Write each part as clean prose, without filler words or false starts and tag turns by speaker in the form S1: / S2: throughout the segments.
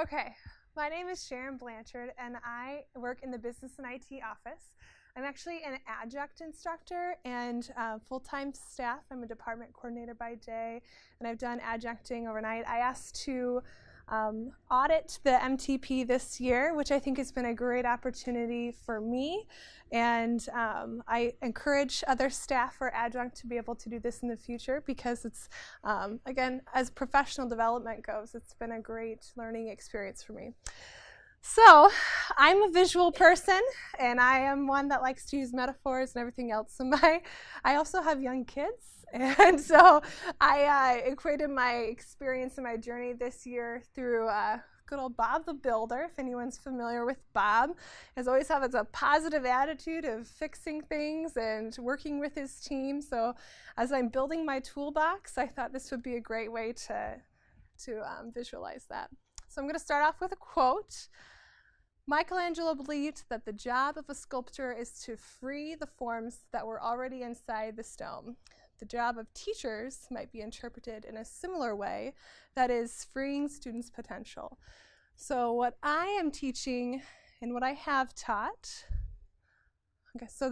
S1: Okay, my name is Sharon Blanchard and I work in the Business and IT office. I'm actually an adjunct instructor and full-time staff. I'm a department coordinator by day and I've done adjuncting overnight. I asked to audit the MTP this year, which I think has been a great opportunity for me, and I encourage other staff or adjunct to be able to do this in the future because it's, again, as professional development goes, it's been a great learning experience for me. So I'm a visual person and I am one that likes to use metaphors and everything else. I also have young kids, and so I equated my experience and my journey this year through good old Bob the Builder. If anyone's familiar with Bob, has always had a positive attitude of fixing things and working with his team. So as I'm building my toolbox, I thought this would be a great way to visualize that. So I'm going to start off with a quote. Michelangelo believed that the job of a sculptor is to free the forms that were already inside the stone. The job of teachers might be interpreted in a similar way, that is, freeing students' potential. So what I am teaching and what I have taught, okay, so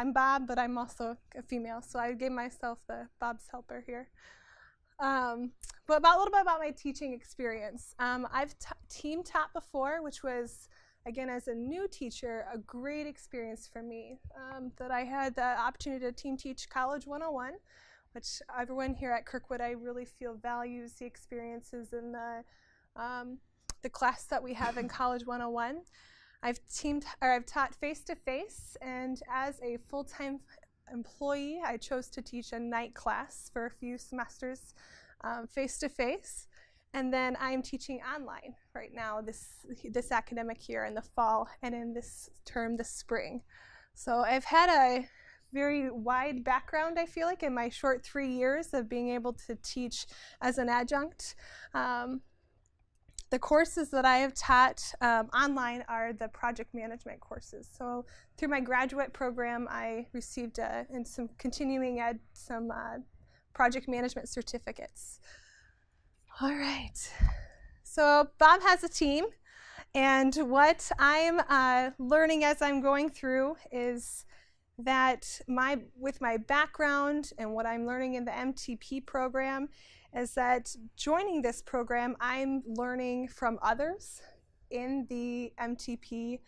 S1: I'm Bob, but I'm also a female, so I gave myself the Bob's helper here. But a little bit about my teaching experience. I've team taught before, which was, again, as a new teacher, a great experience for me. That I had the opportunity to team teach College 101, which everyone here at Kirkwood I really feel values the experiences in the class that we have in College 101. I've taught face-to-face, and as a full-time employee, I chose to teach a night class for a few semesters face-to-face, and then I'm teaching online right now this academic year in the fall and in this term this spring. So I've had a very wide background, I feel like, in my short 3 years of being able to teach as an adjunct. The courses that I have taught online are the project management courses. So through my graduate program, I received in some continuing ed some project management certificates. All right. So Bob has a team, and what I'm learning as I'm going through is that with my background and what I'm learning in the MTP program is that joining this program, I'm learning from others in the MTP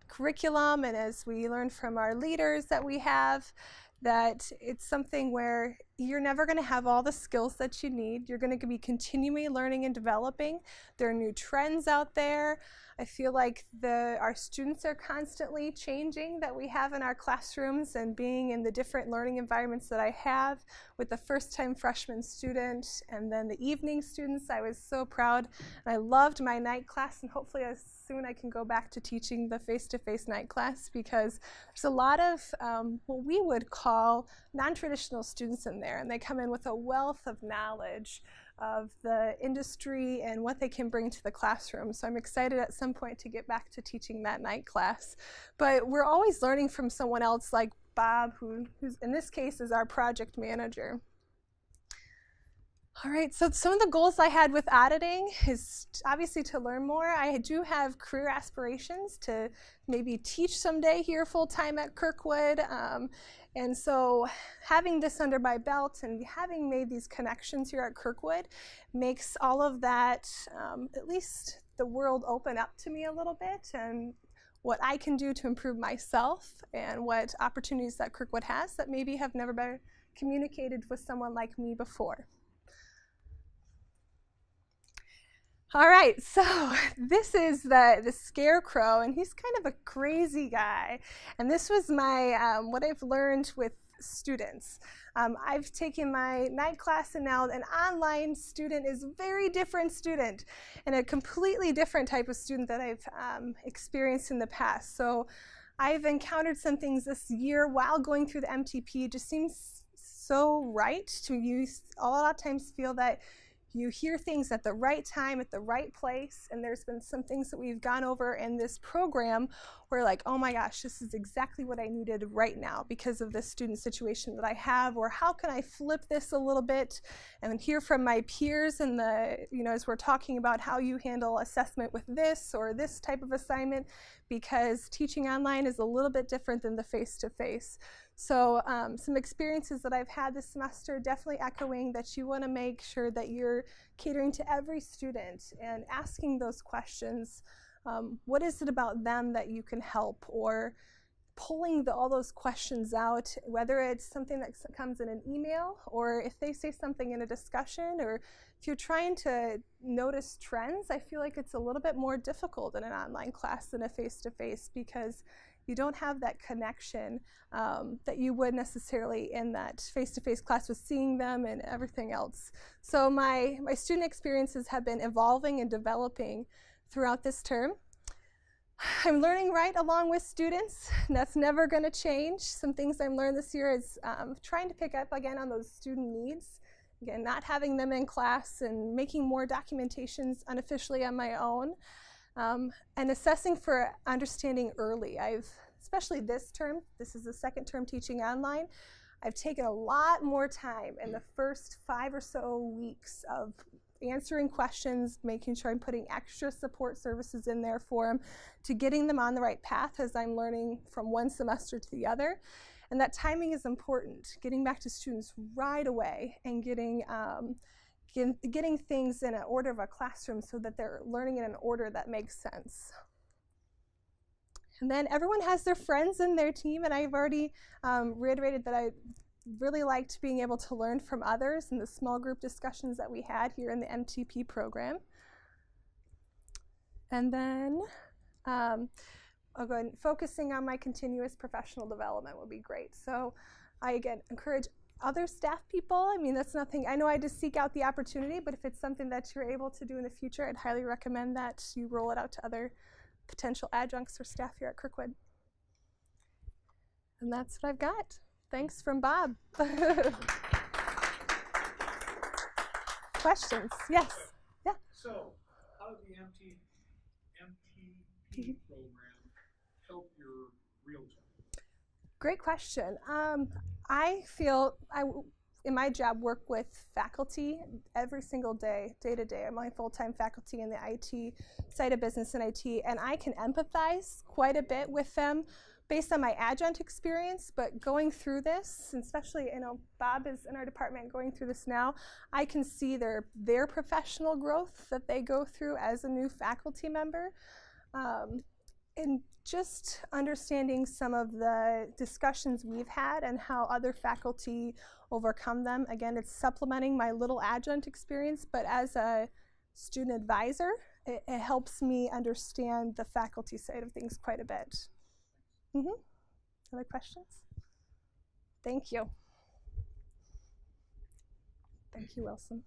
S1: curriculum, and as we learn from our leaders that we have, that it's something where you're never going to have all the skills that you need. You're going to be continually learning and developing. There are new trends out there. I feel like our students are constantly changing that we have in our classrooms, and being in the different learning environments that I have with the first-time freshman student and then the evening students. I was so proud. And I loved my night class, and hopefully as soon I can go back to teaching the face-to-face night class, because there's a lot of what we would call non-traditional students in there, and they come in with a wealth of knowledge of the industry and what they can bring to the classroom. So I'm excited at some point to get back to teaching that night class. But we're always learning from someone else like Bob, who's in this case is our project manager. All right, so some of the goals I had with auditing is obviously to learn more. I do have career aspirations to maybe teach someday here full-time at Kirkwood. And so having this under my belt and having made these connections here at Kirkwood makes all of that, at least the world, open up to me a little bit, and what I can do to improve myself and what opportunities that Kirkwood has that maybe have never been communicated with someone like me before. All right, so this is the Scarecrow, and he's kind of a crazy guy. And this was my what I've learned with students. I've taken my night class, and now an online student is a very different student and a completely different type of student that I've experienced in the past. So I've encountered some things this year while going through the MTP. It just seems so right to use. A lot of times feel that you hear things at the right time, at the right place, and there's been some things that we've gone over in this program where like, oh my gosh, this is exactly what I needed right now because of this student situation that I have, or how can I flip this a little bit and hear from my peers and as we're talking about how you handle assessment with this or this type of assignment, because teaching online is a little bit different than the face-to-face. So some experiences that I've had this semester, definitely echoing that you want to make sure that you're catering to every student and asking those questions. What is it about them that you can help? Or pulling all those questions out, whether it's something that comes in an email or if they say something in a discussion, or if you're trying to notice trends, I feel like it's a little bit more difficult in an online class than a face-to-face because you don't have that connection that you would necessarily in that face-to-face class with seeing them and everything else. So my student experiences have been evolving and developing throughout this term. I'm learning right along with students, and that's never going to change. Some things I've learned this year is trying to pick up again on those student needs. Again, not having them in class and making more documentations unofficially on my own. And assessing for understanding early. Especially this term, this is the second term teaching online, I've taken a lot more time in the first 5 or so weeks of answering questions, making sure I'm putting extra support services in there for them, to getting them on the right path as I'm learning from one semester to the other. And that timing is important, getting back to students right away and getting things in an order of a classroom so that they're learning in an order that makes sense. And then everyone has their friends in their team, and I've already reiterated that I really liked being able to learn from others in the small group discussions that we had here in the MTP program. And then I'll go ahead and focusing on my continuous professional development would be great. So I, again, encourage other staff people. I mean, that's nothing, I know I just seek out the opportunity, but if it's something that you're able to do in the future, I'd highly recommend that you roll it out to other potential adjuncts or staff here at Kirkwood. And that's what I've got. Thanks from Bob. Questions? Yes. Yeah.
S2: So, how did the MTP program help your real job?
S1: Great question. I feel in my job work with faculty every single day, day to day. I'm a full-time faculty in the IT side of business and IT, and I can empathize quite a bit with them based on my adjunct experience, but going through this, and especially, Bob is in our department going through this now, I can see their professional growth that they go through as a new faculty member. And just understanding some of the discussions we've had and how other faculty overcome them. Again, it's supplementing my little adjunct experience, but as a student advisor, it helps me understand the faculty side of things quite a bit. Other questions? Thank you. Thank you, Wilson.